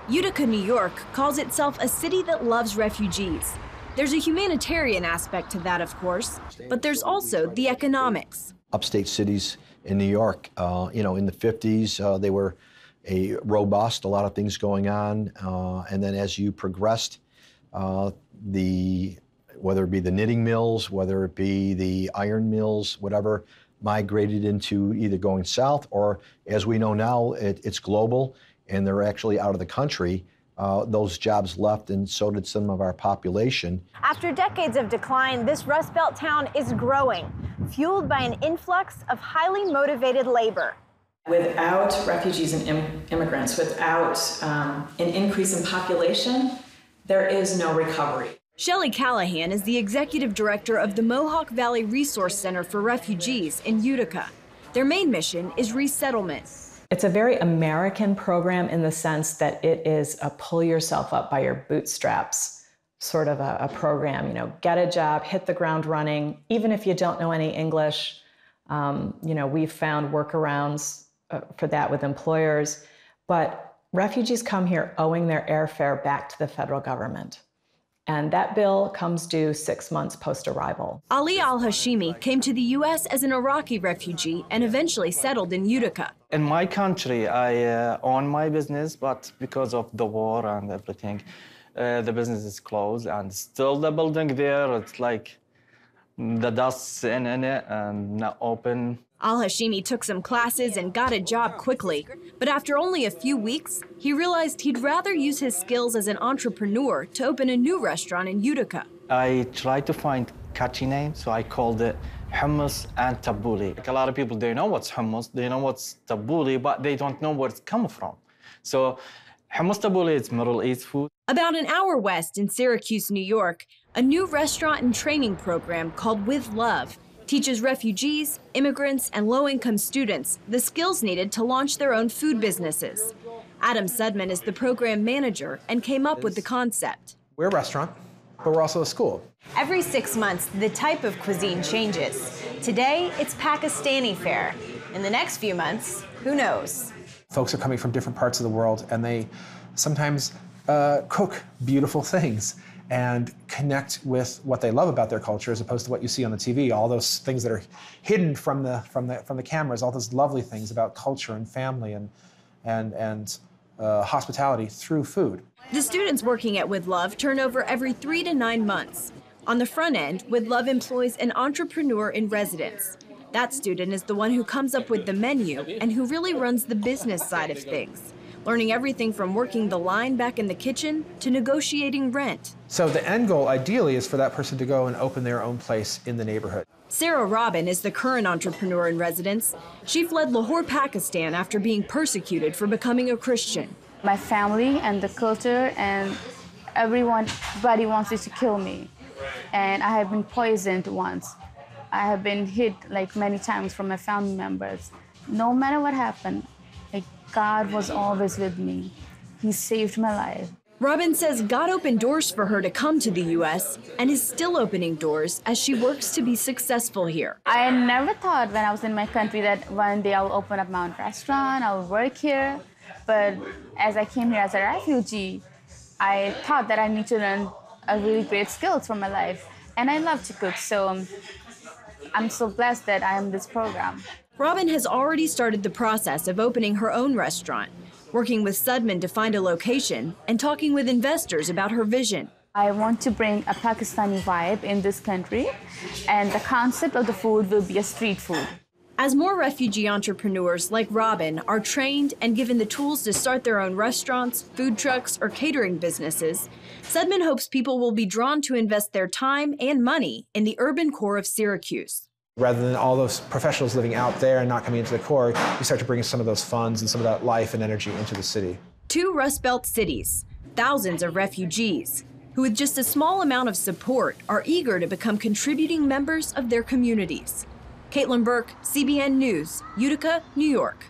Utica, New York calls itself a city that loves refugees. There's a humanitarian aspect to that, of course, but there's also the economics. Upstate cities in New York, in the 50s, they were robust, a lot of things going on, and then as you progressed, whether it be the knitting mills, whether it be the iron mills, whatever, migrated into either going south or, as we know now, it's global and they're actually out of the country. Those jobs left, and so did some of our population. After decades of decline, this Rust Belt town is growing, fueled by an influx of highly motivated labor. Without refugees and immigrants, without an increase in population, there is no recovery. Shelley Callahan is the executive director of the Mohawk Valley Resource Center for Refugees in Utica. Their main mission is resettlement. It's a very American program in the sense that it is a pull yourself up by your bootstraps sort of a program. Get a job, hit the ground running, even if you don't know any English. We've found workarounds for that with employers, but refugees come here owing their airfare back to the federal government. And that bill comes due 6 months post-arrival. Ali al-Hashimi came to the U.S. as an Iraqi refugee and eventually settled in Utica. In my country, I own my business, but because of the war and everything, the business is closed, and still the building there, it's like the dust's in it and not open. Al-Hashimi took some classes and got a job quickly, but after only a few weeks, he realized he'd rather use his skills as an entrepreneur to open a new restaurant in Utica. I tried to find catchy name, so I called it hummus and tabbouleh. Like a lot of people, they know what's hummus, they know what's tabbouleh, but they don't know where it's come from. So hummus tabbouleh is Middle East food. About an hour west in Syracuse, New York, a new restaurant and training program called With Love teaches refugees, immigrants, and low-income students the skills needed to launch their own food businesses. Adam Sudman is the program manager and came up with the concept. We're a restaurant, but we're also a school. Every 6 months, the type of cuisine changes. Today, it's Pakistani fare. In the next few months, who knows? Folks are coming from different parts of the world, and they sometimes cook beautiful things and connect with what they love about their culture as opposed to what you see on the TV, all those things that are hidden from the cameras, all those lovely things about culture and family and hospitality through food. The students working at With Love turn over every 3 to 9 months. On the front end, With Love employs an entrepreneur in residence. That student is the one who comes up with the menu and who really runs the business side of things, learning everything from working the line back in the kitchen to negotiating rent. So the end goal, ideally, is for that person to go and open their own place in the neighborhood. Sarah Robin is the current entrepreneur in residence. She fled Lahore, Pakistan after being persecuted for becoming a Christian. My family and the culture and everybody wanted to kill me. And I have been poisoned once. I have been hit many times from my family members. No matter what happened, God was always with me. He saved my life. Robin says God opened doors for her to come to the U.S. and is still opening doors as she works to be successful here. I never thought when I was in my country that one day I'll open up my own restaurant, I'll work here. But as I came here as a refugee, I thought that I need to learn a really great skills for my life. And I love to cook, so I'm so blessed that I am in this program. Robin has already started the process of opening her own restaurant, working with Sudman to find a location and talking with investors about her vision. I want to bring a Pakistani vibe in this country, and the concept of the food will be a street food. As more refugee entrepreneurs like Robin are trained and given the tools to start their own restaurants, food trucks, or catering businesses, Sudman hopes people will be drawn to invest their time and money in the urban core of Syracuse. Rather than all those professionals living out there and not coming into the core, you start to bring some of those funds and some of that life and energy into the city. 2 Rust Belt cities, thousands of refugees, who with just a small amount of support are eager to become contributing members of their communities. Caitlin Burke, CBN News, Utica, New York.